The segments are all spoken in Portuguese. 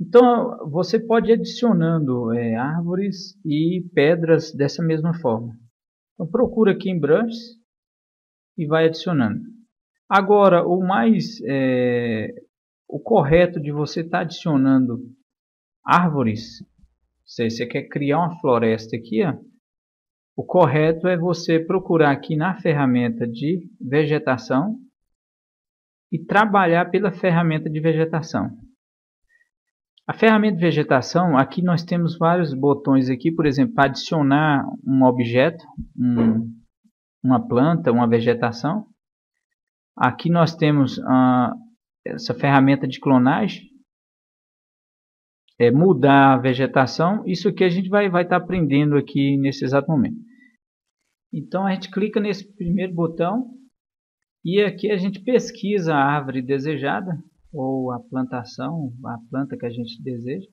Então, você pode ir adicionando árvores e pedras dessa mesma forma. Então, procura aqui em Brushes e vai adicionando. Agora, o correto de você estar adicionando árvores, se você quer criar uma floresta aqui, ó, o correto é você procurar aqui na ferramenta de vegetação e trabalhar pela ferramenta de vegetação. A ferramenta de vegetação, aqui nós temos vários botões aqui, por exemplo, para adicionar um objeto, uma planta, uma vegetação. Aqui nós temos essa ferramenta de clonagem, mudar a vegetação. Isso aqui a gente vai estar aprendendo aqui nesse exato momento. Então a gente clica nesse primeiro botão e aqui a gente pesquisa a árvore desejada ou a plantação, a planta que a gente deseja.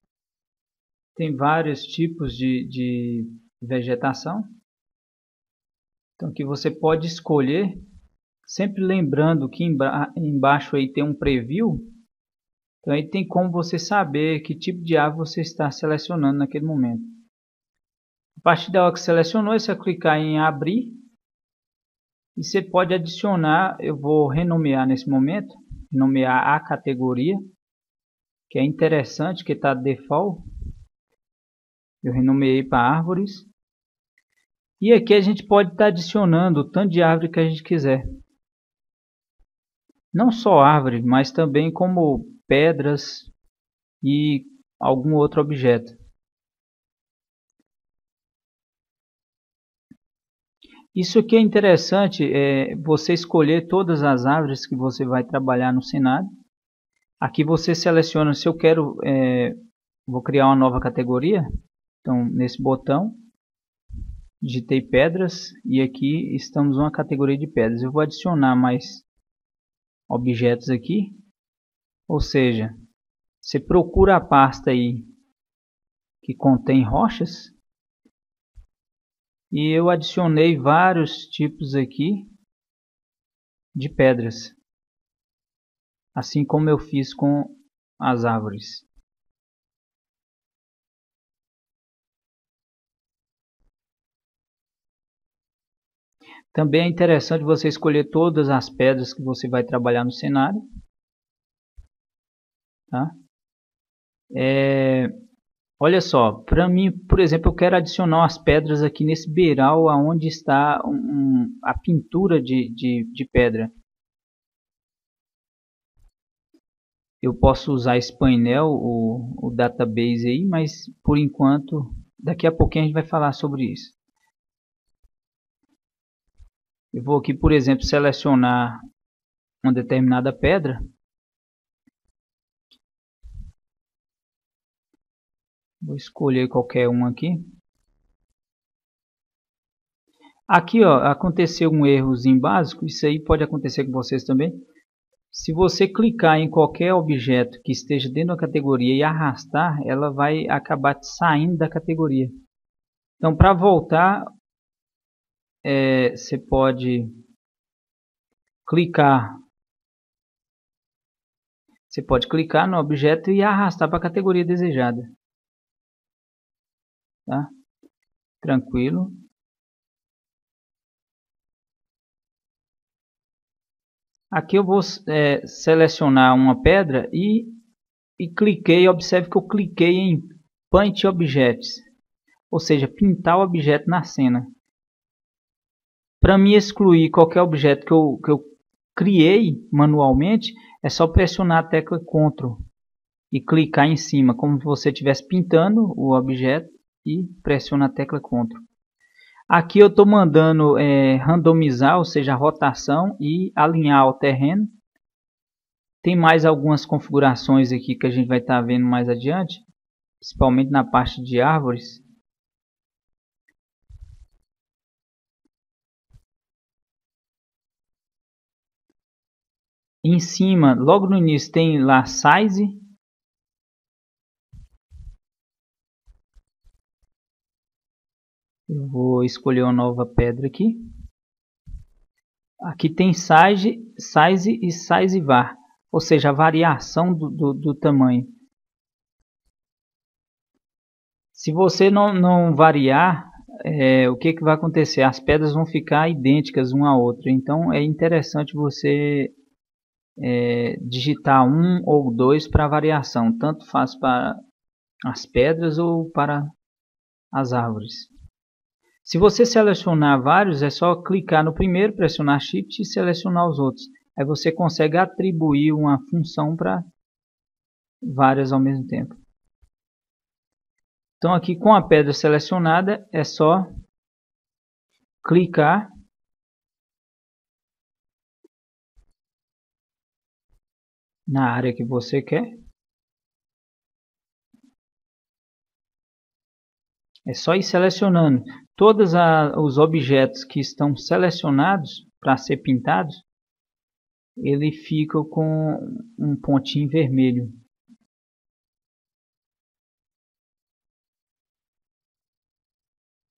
Tem vários tipos de vegetação. Então aqui você pode escolher, sempre lembrando que embaixo aí tem um preview. Então aí tem como você saber que tipo de árvore você está selecionando naquele momento. A partir da hora que selecionou, é só clicar em abrir. E você pode adicionar, eu vou renomear nesse momento, nomear a categoria, que é interessante, que está default. Eu renomeei para árvores. E aqui a gente pode estar adicionando o tanto de árvore que a gente quiser. Não só árvore, mas também como pedras e algum outro objeto. Isso aqui é interessante, você escolher todas as árvores que você vai trabalhar no cenário. Aqui você seleciona se eu quero, vou criar uma nova categoria. Então nesse botão, digitei pedras e aqui estamos numa categoria de pedras. Eu vou adicionar mais objetos aqui, ou seja, você procura a pasta aí que contém rochas e eu adicionei vários tipos aqui de pedras, assim como eu fiz com as árvores. Também é interessante você escolher todas as pedras que você vai trabalhar no cenário. Tá? Olha só, para mim, por exemplo, eu quero adicionar as pedras aqui nesse beiral onde está a pintura de pedra. Eu posso usar esse painel, o database aí, mas por enquanto, daqui a pouquinho a gente vai falar sobre isso. Eu vou aqui, por exemplo, selecionar uma determinada pedra. Vou escolher qualquer um aqui. Aqui ó, aconteceu um errozinho básico, isso aí pode acontecer com vocês também. Se você clicar em qualquer objeto que esteja dentro da categoria e arrastar, ela vai acabar saindo da categoria. Então para voltar, você pode clicar. Você pode clicar no objeto e arrastar para a categoria desejada. Tá? Tranquilo. Aqui eu vou selecionar uma pedra e cliquei. Observe que eu cliquei em Paint Objects, ou seja, pintar o objeto na cena. Para me excluir qualquer objeto que eu criei manualmente, é só pressionar a tecla Ctrl e clicar em cima, como se você estivesse pintando o objeto e pressiona a tecla Ctrl. Aqui eu estou mandando randomizar, ou seja, a rotação e alinhar o terreno. Tem mais algumas configurações aqui que a gente vai estar vendo mais adiante, principalmente na parte de árvores. Em cima, logo no início, tem lá Size. Eu vou escolher uma nova pedra aqui. Aqui tem Size e Size Var, ou seja, a variação do tamanho. Se você não variar, o que vai acontecer? As pedras vão ficar idênticas uma à outra. Então é interessante você digitar um ou dois para variação. Tanto faz para as pedras ou para as árvores. Se você selecionar vários, é só clicar no primeiro, pressionar Shift e selecionar os outros. Aí você consegue atribuir uma função para várias ao mesmo tempo. Então aqui com a pedra selecionada é só clicar na área que você quer. É só ir selecionando todos os objetos que estão selecionados para ser pintados. Ele fica com um pontinho vermelho.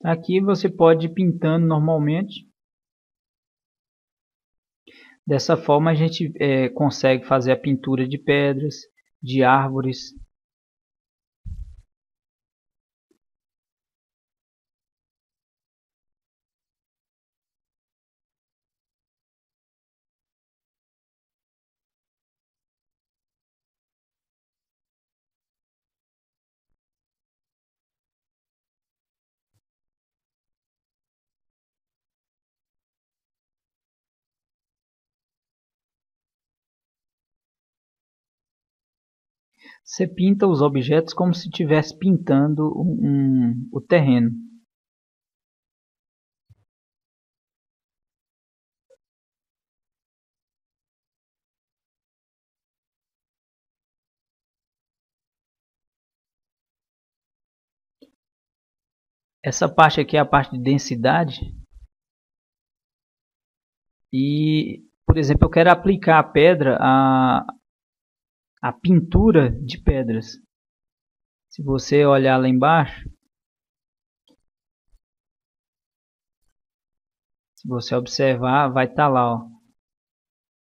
Aqui você pode ir pintando normalmente. Dessa forma a gente consegue fazer a pintura de pedras, de árvores. Você pinta os objetos como se estivesse pintando o terreno. Essa parte aqui é a parte de densidade. E, por exemplo, eu quero aplicar a pedra, a pintura de pedras. Se você olhar lá embaixo, se você observar, vai estar lá, ó,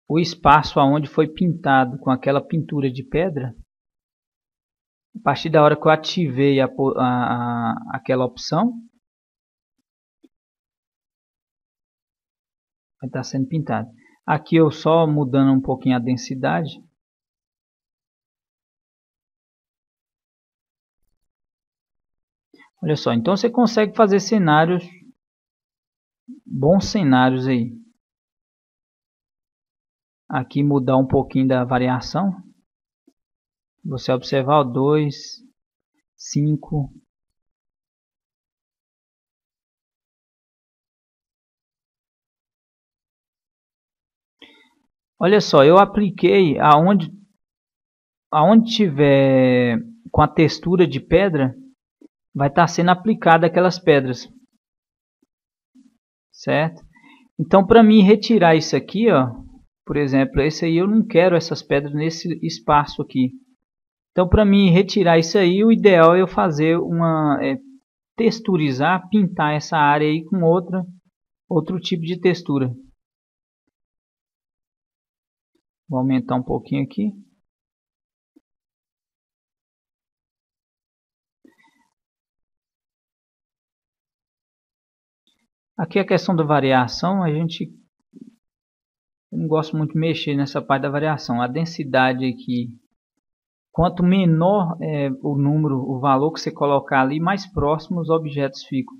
o espaço aonde foi pintado com aquela pintura de pedra. A partir da hora que eu ativei aquela opção, vai estar sendo pintado. Aqui eu só mudando um pouquinho a densidade. Olha só, então você consegue fazer cenários, bons cenários aí. Aqui mudar um pouquinho da variação. Você observar o 2, 5. Olha só, eu apliquei aonde tiver com a textura de pedra, vai estar sendo aplicada aquelas pedras. Certo? Então, para mim retirar isso aqui, ó, por exemplo, esse aí eu não quero essas pedras nesse espaço aqui. Então, para mim retirar isso aí, o ideal é eu fazer texturizar, pintar essa área aí com outro tipo de textura. Vou aumentar um pouquinho aqui. Aqui a questão da variação, eu não gosto muito de mexer nessa parte da variação. A densidade aqui, quanto menor o número, o valor que você colocar ali, mais próximos os objetos ficam.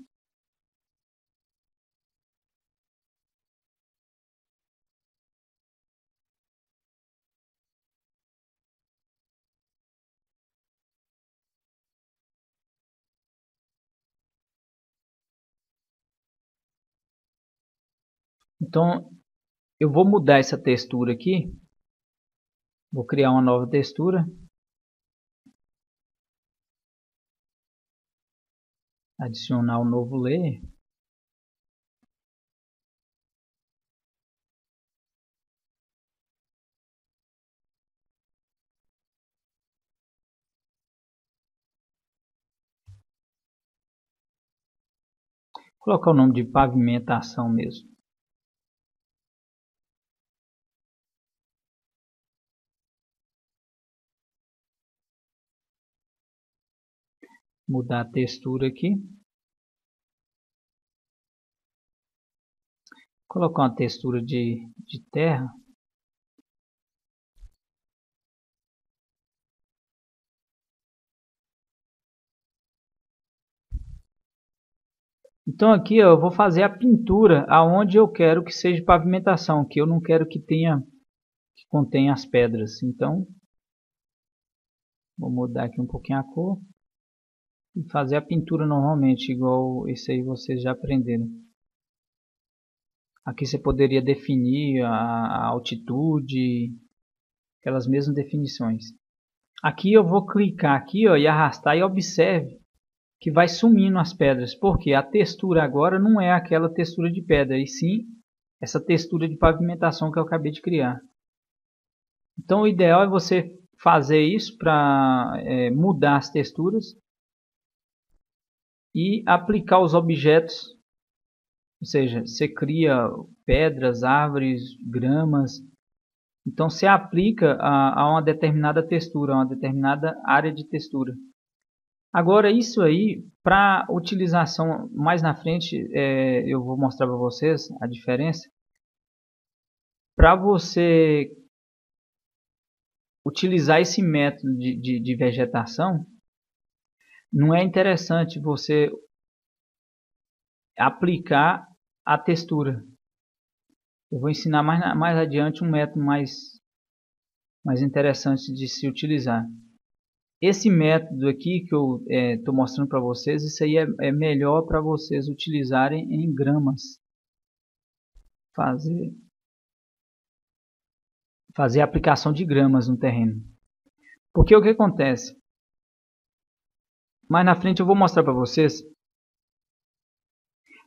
Então, eu vou mudar essa textura aqui. Vou criar uma nova textura. Adicionar um novo layer. Colocar o nome de pavimentação mesmo. mudar a textura aqui. Colocar uma textura de terra. Então aqui eu vou fazer a pintura aonde eu quero que seja pavimentação, que eu não quero que contenha as pedras. Então vou mudar aqui um pouquinho a cor e fazer a pintura normalmente, igual esse aí vocês já aprenderam. Aqui você poderia definir a altitude, aquelas mesmas definições. Aqui eu vou clicar aqui, ó, e arrastar, e observe que vai sumindo as pedras, porque a textura agora não é aquela textura de pedra, e sim essa textura de pavimentação que eu acabei de criar. Então o ideal é você fazer isso para mudar as texturas e aplicar os objetos, ou seja, você cria pedras, árvores, gramas, então você aplica a uma determinada textura, a uma determinada área de textura. Agora isso aí, para utilização mais na frente, eu vou mostrar para vocês a diferença. Para você utilizar esse método de vegetação, não é interessante você aplicar a textura. Eu vou ensinar mais adiante um método mais interessante de se utilizar. Esse método aqui que eu estou mostrando para vocês, isso aí é melhor para vocês utilizarem em gramas. Fazer a aplicação de gramas no terreno. Porque o que acontece? Mais na frente eu vou mostrar para vocês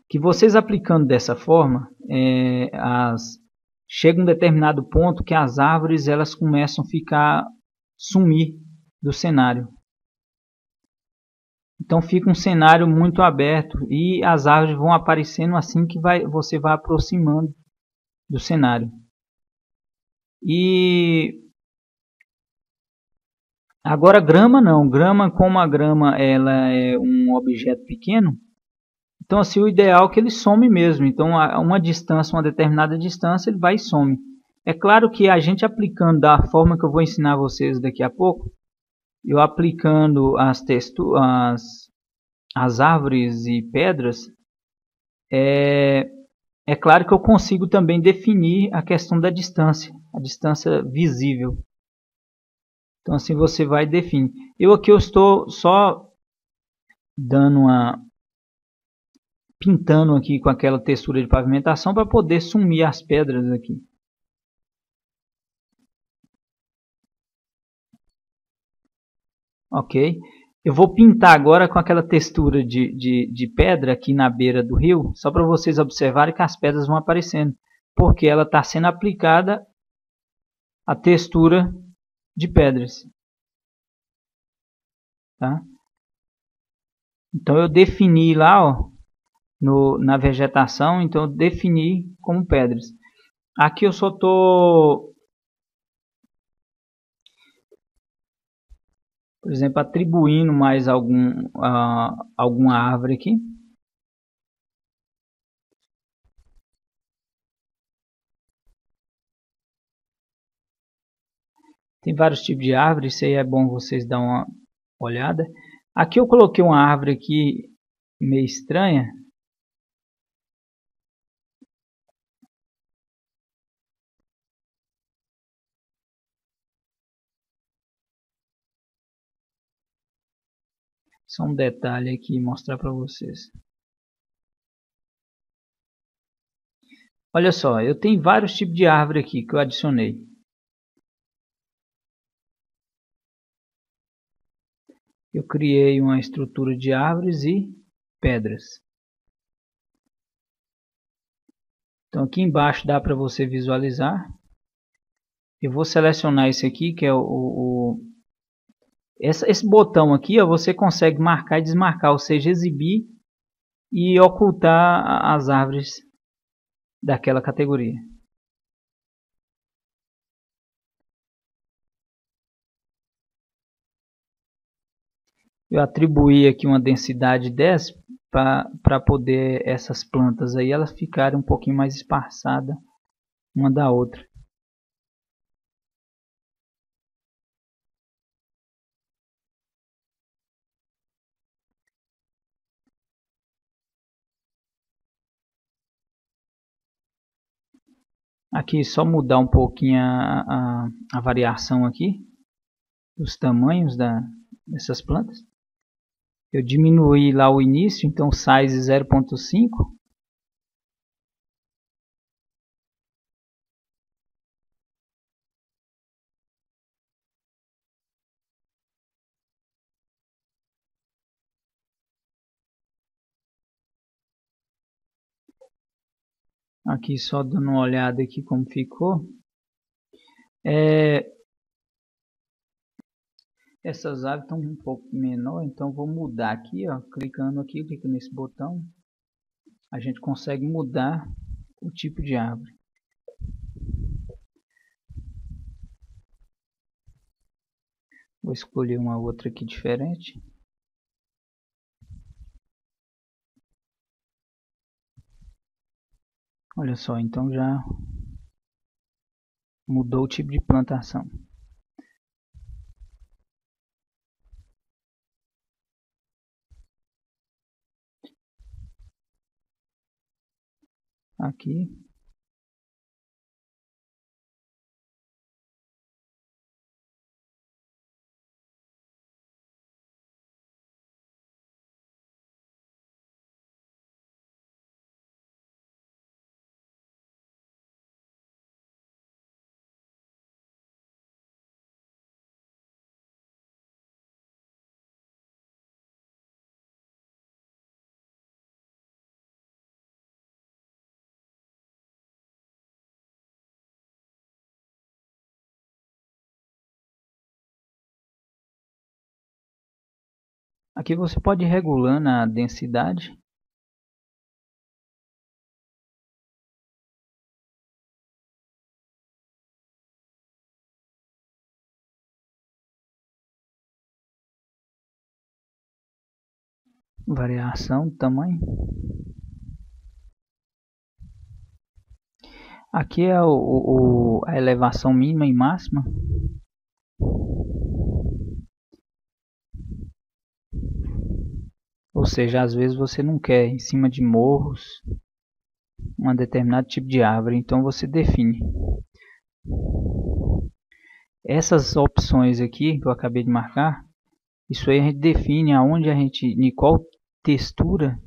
que vocês aplicando dessa forma, chega um determinado ponto que as árvores elas começam a sumir do cenário. Então fica um cenário muito aberto e as árvores vão aparecendo assim que você vai aproximando do cenário. E agora grama não, como a grama ela é um objeto pequeno, então assim o ideal é que ele some mesmo. Então a uma determinada distância ele vai e some. É claro que a gente aplicando da forma que eu vou ensinar vocês daqui a pouco, eu aplicando as árvores e pedras, é claro que eu consigo também definir a questão da distância, a distância visível. Então assim você vai definir. Eu estou só pintando aqui com aquela textura de pavimentação para poder sumir as pedras aqui. Ok? Eu vou pintar agora com aquela textura de pedra aqui na beira do rio, só para vocês observarem que as pedras vão aparecendo, porque ela está sendo aplicada a textura de pedras. Tá? Então eu defini lá, ó, na vegetação, então eu defini como pedras. Aqui eu só estou, por exemplo, atribuindo mais alguma árvore aqui. Tem vários tipos de árvores, isso aí é bom vocês dar uma olhada. Aqui eu coloquei uma árvore aqui meio estranha. Só um detalhe aqui mostrar para vocês. Olha só, eu tenho vários tipos de árvore aqui que eu adicionei. Eu criei uma estrutura de árvores e pedras. Então aqui embaixo dá para você visualizar. Eu vou selecionar esse aqui, que é esse botão aqui, ó, você consegue marcar e desmarcar, ou seja, exibir e ocultar as árvores daquela categoria. eu atribuí aqui uma densidade 10 para poder essas plantas aí elas ficarem um pouquinho mais espaçadas uma da outra. Aqui só mudar um pouquinho a variação aqui dos tamanhos dessas plantas. Eu diminuí lá o início, então size 0.5. Aqui só dando uma olhada aqui como ficou. Essas aves estão um pouco menor, então vou mudar aqui, ó, clicando aqui, clico nesse botão, a gente consegue mudar o tipo de árvore. Vou escolher uma outra aqui diferente. Olha só, então já mudou o tipo de plantação. Aqui. Aqui você pode ir regulando a densidade. Variação, tamanho. Aqui é a elevação mínima e máxima. Ou seja, às vezes você não quer em cima de morros um determinado tipo de árvore, então você define. Essas opções aqui que eu acabei de marcar, isso aí a gente define aonde a gente, em qual textura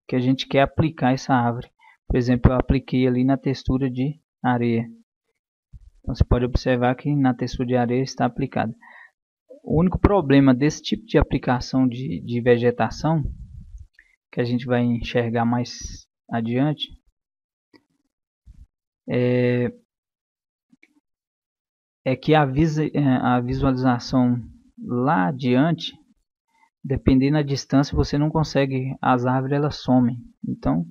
que a gente quer aplicar essa árvore. Por exemplo, eu apliquei ali na textura de areia. Então você pode observar que na textura de areia está aplicada. O único problema desse tipo de aplicação de vegetação, que a gente vai enxergar mais adiante, é que a visualização lá adiante, dependendo da distância, você não consegue, as árvores elas somem. Então,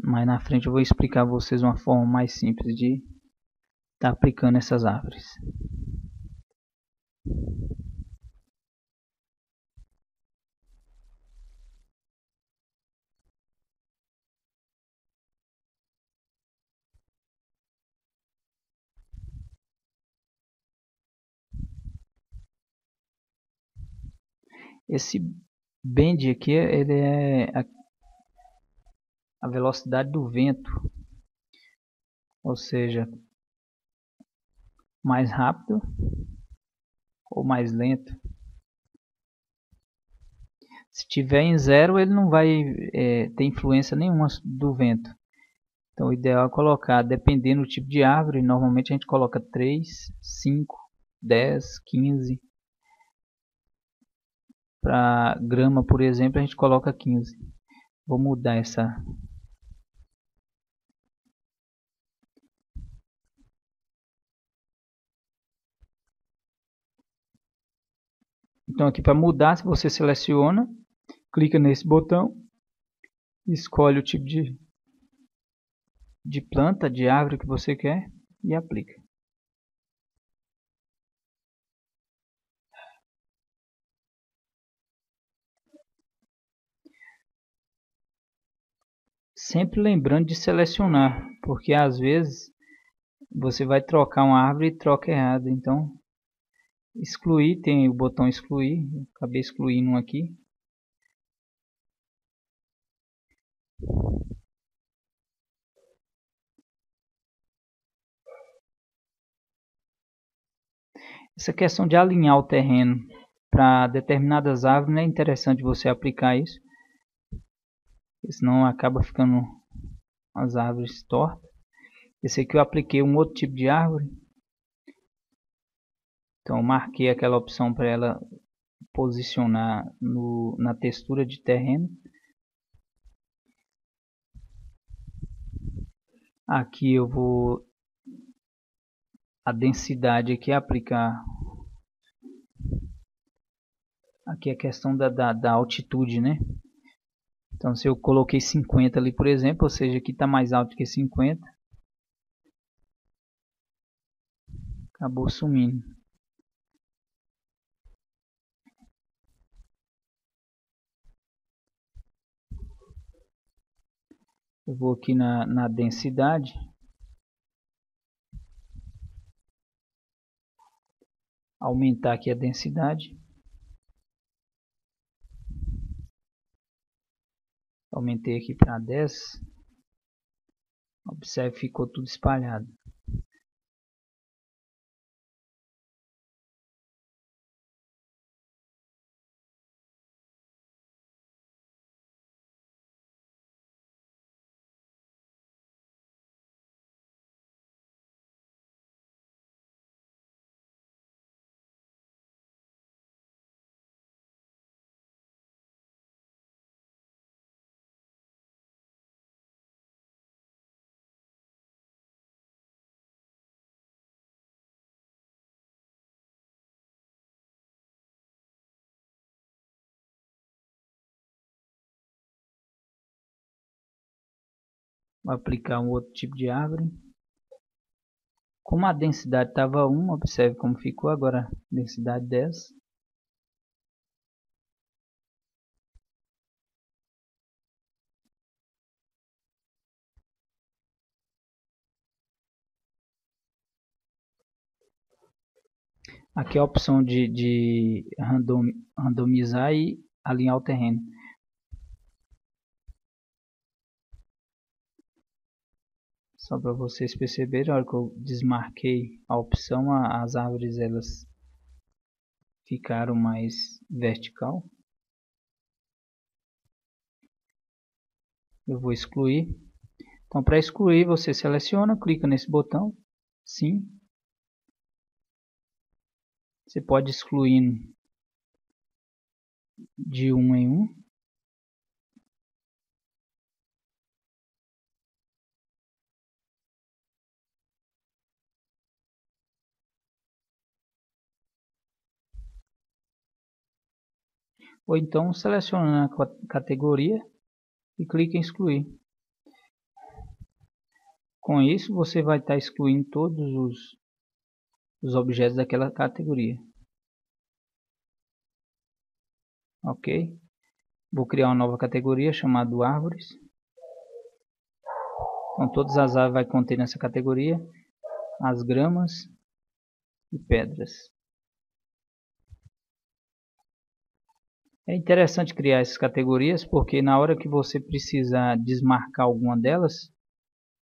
mais na frente eu vou explicar a vocês uma forma mais simples de estar aplicando essas árvores. Esse bend aqui, ele é a velocidade do vento, ou seja, mais rápido ou mais lento. Se tiver em zero, ele não vai ter influência nenhuma do vento. Então o ideal é colocar, dependendo do tipo de árvore, normalmente a gente coloca 3, 5, 10, 15. Para grama, por exemplo, a gente coloca 15. Vou mudar essa. Então aqui para mudar, se você seleciona, clica nesse botão, escolhe o tipo de planta, de árvore que você quer e aplica. Sempre lembrando de selecionar, porque às vezes você vai trocar uma árvore e troca errado. Então, excluir, tem o botão excluir, eu acabei excluindo um aqui. Essa questão de alinhar o terreno para determinadas árvores não é interessante você aplicar isso, senão acaba ficando as árvores tortas. Esse aqui eu apliquei um outro tipo de árvore, então eu marquei aquela opção para ela posicionar na textura de terreno. Aqui eu vou a densidade aqui aplicar. Aqui é a questão da altitude, né? Então se eu coloquei 50 ali, por exemplo, ou seja, aqui está mais alto que 50, acabou sumindo. Eu vou aqui na densidade, aumentar aqui a densidade. Aumentei aqui para 10. Observe, ficou tudo espalhado. Vou aplicar um outro tipo de árvore. Como a densidade estava 1, observe como ficou agora. Densidade 10. Aqui é a opção de randomizar e alinhar o terreno. Só para vocês perceberem, a hora que eu desmarquei a opção, as árvores elas ficaram mais vertical. Eu vou excluir. Então, para excluir, você seleciona, clica nesse botão, sim. Você pode excluir de um em um. Ou então seleciona na categoria e clica em excluir. Com isso, você vai estar excluindo todos os objetos daquela categoria. Ok? Vou criar uma nova categoria chamada árvores. Então todas as árvores vai conter nessa categoria as gramas e pedras. É interessante criar essas categorias porque na hora que você precisar desmarcar alguma delas,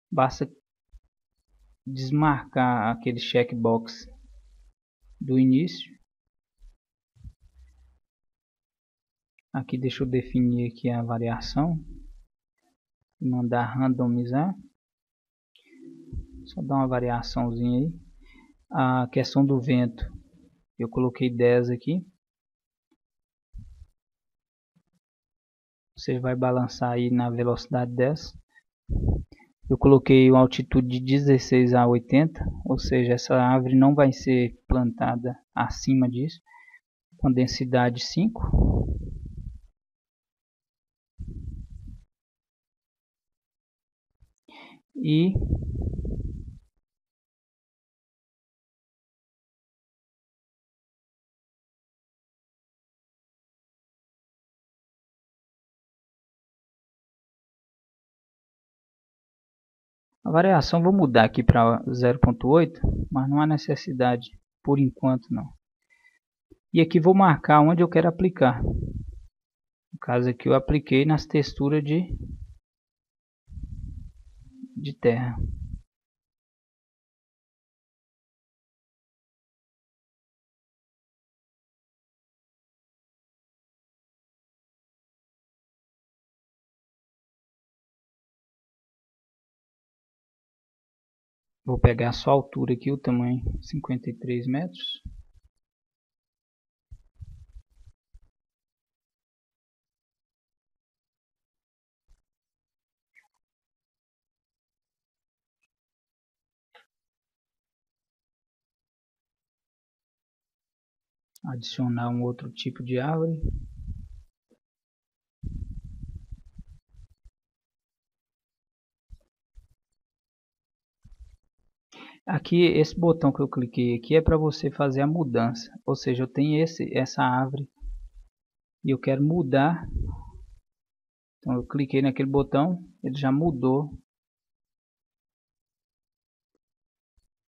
basta desmarcar aquele checkbox do início. Aqui deixa eu definir aqui a variação. Mandar randomizar. Só dar uma variaçãozinha aí. A questão do vento, eu coloquei 10 aqui. Você vai balançar aí na velocidade 10. Eu coloquei uma altitude de 16 a 80, ou seja, essa árvore não vai ser plantada acima disso. Com densidade 5. E A variação vou mudar aqui para 0.8, mas não há necessidade por enquanto não. E aqui vou marcar onde eu quero aplicar. No caso aqui eu apliquei nas texturas de terra. Vou pegar só a altura aqui, o tamanho 53 metros. Adicionar um outro tipo de árvore. Aqui, esse botão que eu cliquei aqui é para você fazer a mudança. Ou seja, eu tenho essa árvore e eu quero mudar. Então eu cliquei naquele botão, ele já mudou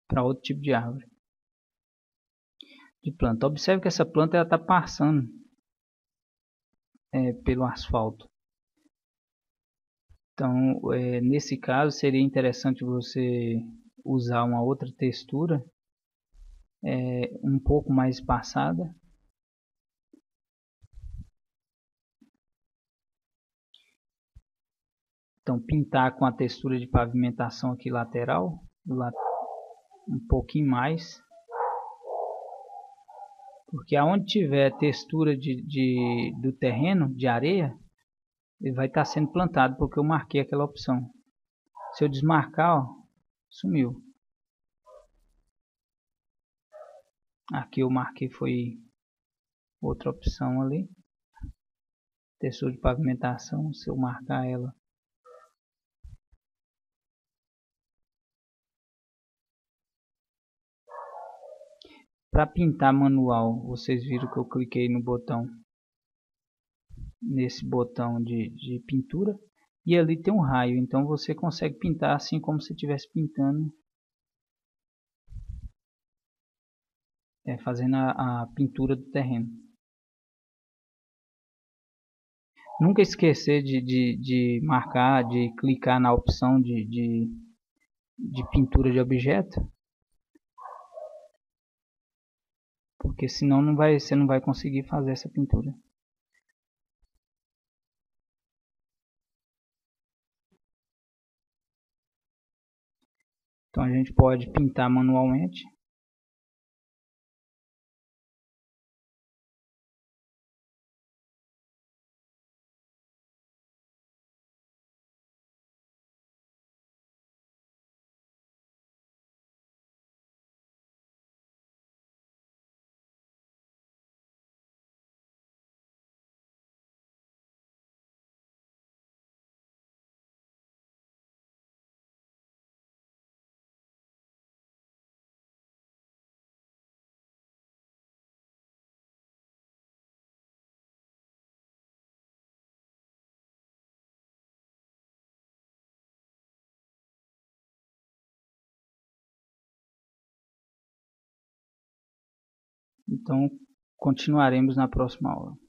para outro tipo de árvore. De planta. Observe que essa planta está passando pelo asfalto. Então, nesse caso, seria interessante você usar uma outra textura um pouco mais espaçada. Então, pintar com a textura de pavimentação aqui lateral, um pouquinho mais. Porque aonde tiver textura do terreno, de areia, ele vai estar sendo plantado, porque eu marquei aquela opção. Se eu desmarcar, ó, sumiu. Aqui eu marquei foi outra opção ali. Textura de pavimentação, se eu marcar ela. Para pintar manual, vocês viram que eu cliquei no botão, nesse botão de pintura. E ali tem um raio, então você consegue pintar assim como se estivesse pintando. Fazendo a pintura do terreno. Nunca esquecer de marcar, de clicar na opção de pintura de objeto, porque senão você não vai conseguir fazer essa pintura. Então a gente pode pintar manualmente. Então continuaremos na próxima aula.